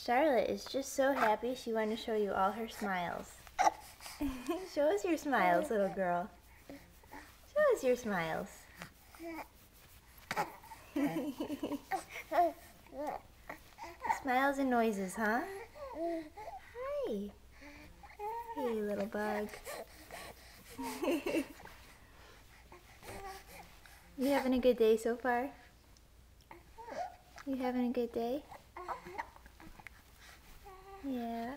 Charlotte is just so happy she wanted to show you all her smiles. Show us your smiles, little girl. Show us your smiles. Smiles and noises, huh? Hi. Hey, little bug. You having a good day so far? You having a good day? Yeah.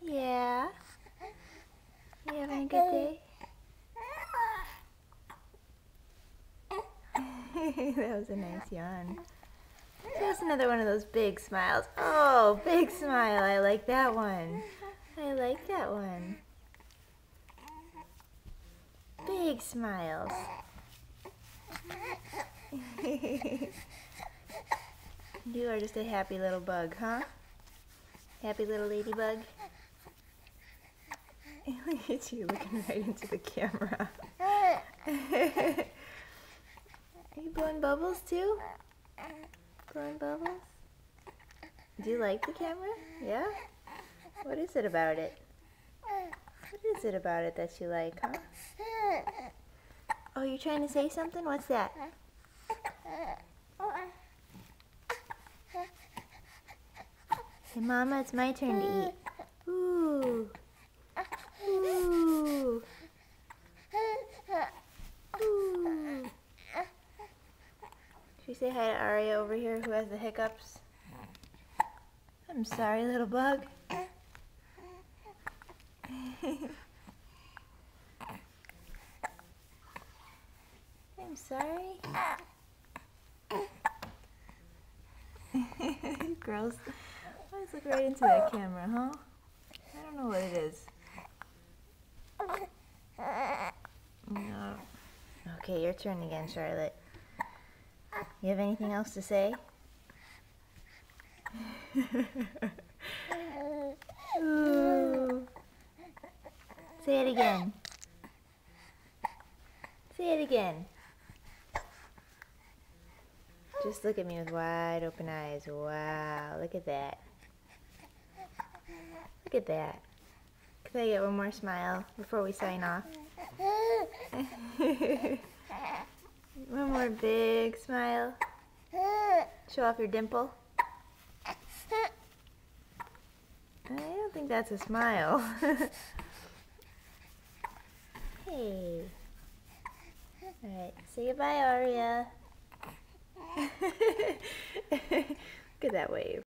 Yeah. You having a good day? That was a nice yawn. Just another one of those big smiles. Oh, big smile. I like that one. I like that one. Big smiles. You are just a happy little bug, huh? Happy little ladybug? Look at you looking right into the camera. Are you blowing bubbles too? Blowing bubbles? Do you like the camera? Yeah? What is it about it? What is it about it that you like, huh? Oh, you're trying to say something? What's that? Hey, Mama, it's my turn to eat. Ooh. Ooh. Ooh. Should we say hi to Aria over here who has the hiccups? I'm sorry, little bug. I'm sorry. Girls always look right into that camera, huh? I don't know what it is. No. Okay, your turn again, Charlotte. You have anything else to say? Ooh. Say it again. Say it again. Just look at me with wide open eyes. Wow, look at that. Look at that. Can I get one more smile before we sign off? One more big smile. Show off your dimple. I don't think that's a smile. Hey. Alright, say goodbye, Aria. Look at that wave.